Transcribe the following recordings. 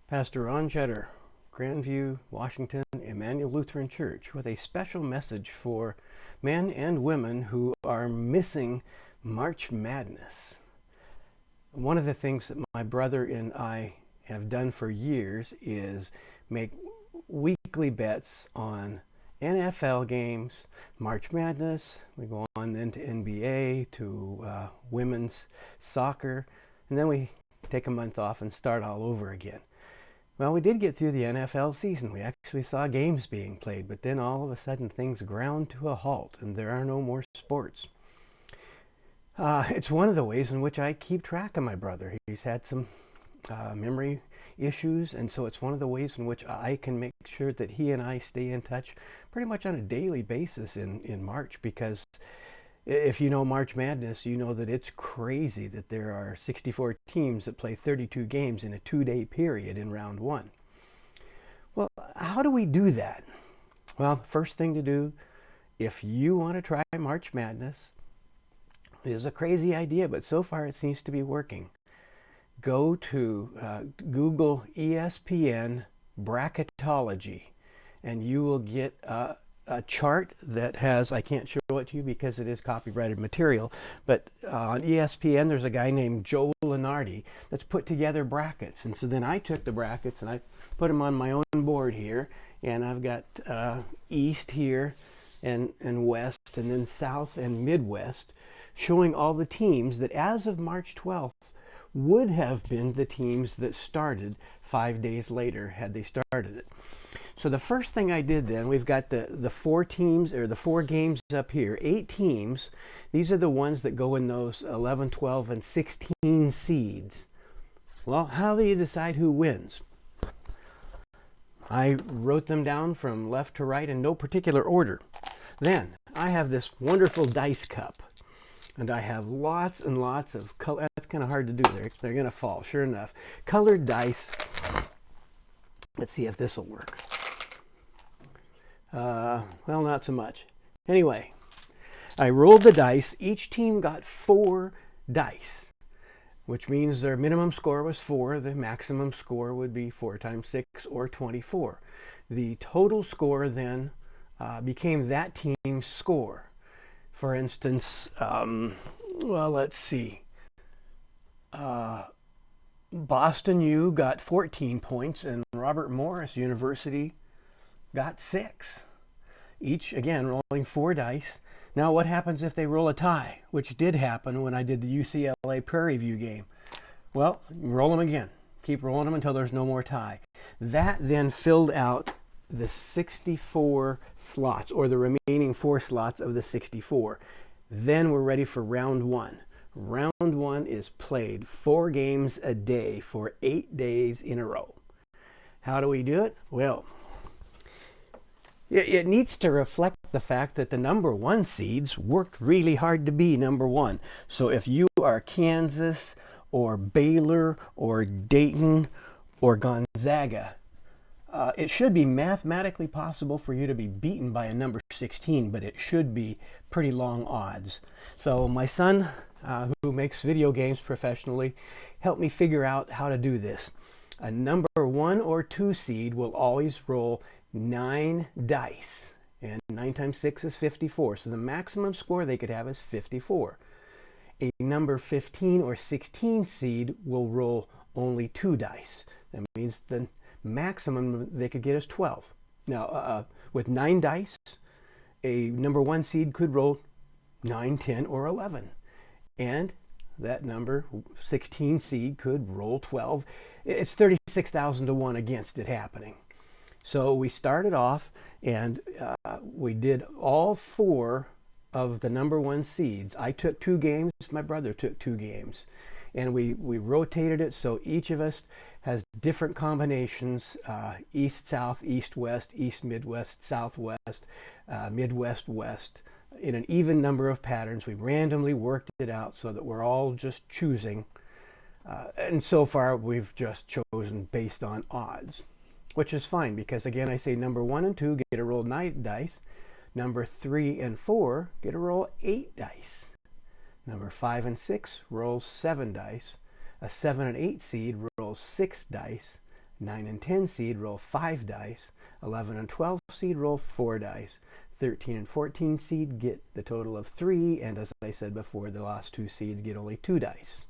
Pastor Ron Cheddar, Grandview, Washington, Emmanuel Lutheran Church, with a special message for men and women who are missing March Madness. One of the things that my brother and I have done for years is make weekly bets on NFL games, March Madness. We go on then to NBA, to women's soccer, and then we take a month off and start all over again. Well, we did get through the NFL season. We actually saw games being played, but then all of a sudden things ground to a halt and there are no more sports. It's one of the ways in which I keep track of my brother. He's had some memory issues, and so it's one of the ways in which I can make sure that he and I stay in touch pretty much on a daily basis in March, because if you know March Madness, you know that it's crazy that there are 64 teams that play 32 games in a 2-day period in round one. Well, how do we do that? Well, first thing to do, if you want to try March Madness, it is a crazy idea, but so far it seems to be working. Go to Google ESPN bracketology, and you will get a chart that has, I can't show it to you because it is copyrighted material, but on ESPN there's a guy named Joe Lunardi that's put together brackets. And so then I took the brackets and I put them on my own board here, and I've got East here and West, and then South and Midwest, showing all the teams that as of March 12th would have been the teams that started 5 days later had they started it. So the first thing I did then, we've got the 4 teams, or the 4 games up here, 8 teams. These are the ones that go in those 11, 12, and 16 seeds. Well, how do you decide who wins? I wrote them down from left to right in no particular order. Then I have this wonderful dice cup, and I have lots and lots of color. That's kind of hard to do. They're going to fall, sure enough. Colored dice. Let's see if this will work. Well, not so much. Anyway, I rolled the dice. Each team got 4 dice, which means their minimum score was 4. The maximum score would be 4 times 6, or 24. The total score then became that team's score. For instance, well, let's see. Boston U got 14 points, and Robert Morris University got 6. Each, again, rolling 4 dice. Now, what happens if they roll a tie, which did happen when I did the UCLA Prairie View game? Well, roll them again. Keep rolling them until there's no more tie. That then filled out the 64 slots, or the remaining 4 slots of the 64. Then we're ready for round 1. Round 1 is played 4 games a day for 8 days in a row. How do we do it? Well, it needs to reflect the fact that the number 1 seeds worked really hard to be number 1. So if you are Kansas or Baylor or Dayton or Gonzaga, it should be mathematically possible for you to be beaten by a number 16, but it should be pretty long odds. So my son, who makes video games professionally, helped me figure out how to do this. A number 1 or 2 seed will always roll 9 dice, and 9 times 6 is 54, so the maximum score they could have is 54. A number 15 or 16 seed will roll only 2 dice. That means the maximum they could get is 12. Now, with 9 dice, a number 1 seed could roll 9, 10, or 11. And that number 16 seed could roll 12. It's 36,000 to 1 against it happening. So we started off, and we did all 4 of the number 1 seeds. I took 2 games, my brother took 2 games. And we rotated it so each of us has different combinations, east, south, east, west, east, midwest, southwest, midwest, west, in an even number of patterns. We randomly worked it out so that we're all just choosing. And so far, we've just chosen based on odds, which is fine because, again, I say number 1 and 2 get to roll 9 dice. Number 3 and 4 get to roll 8 dice. Number 5 and 6 rolls 7 dice. A 7 and 8 seed rolls 6 dice. 9 and 10 seed roll 5 dice. 11 and 12 seed roll 4 dice. 13 and 14 seed get the total of 3, and as I said before, the last 2 seeds get only 2 dice.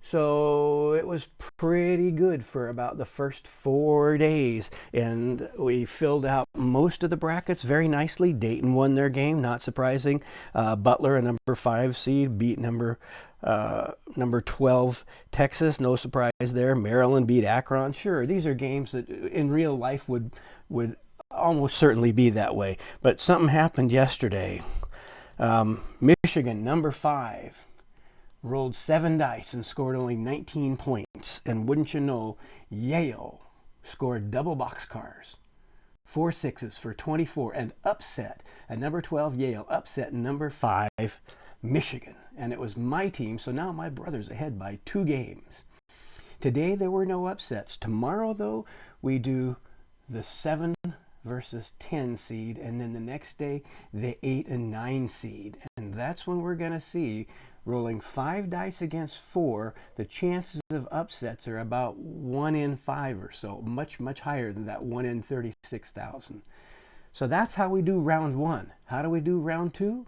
So it was pretty good for about the first 4 days, and we filled out most of the brackets very nicely. Dayton won their game, not surprising. Butler, a number 5 seed, beat number 12 Texas, no surprise there. Maryland beat Akron. Sure, these are games that in real life would almost certainly be that way, but something happened yesterday. Michigan, number 5, rolled 7 dice and scored only 19 points. And wouldn't you know, Yale scored double boxcars, 4 sixes for 24, and upset. And number 12 Yale upset number 5 Michigan. And it was my team, so now my brother's ahead by 2 games. Today there were no upsets. Tomorrow, though, we do the 7 versus 10 seed, and then the next day the 8 and 9 seed. And that's when we're going to see, rolling 5 dice against 4, the chances of upsets are about 1 in 5 or so, much higher than that 1 in 36,000. So that's how we do round 1. How do we do round 2?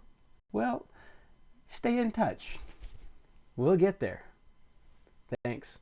Well, stay in touch. We'll get there. Thanks.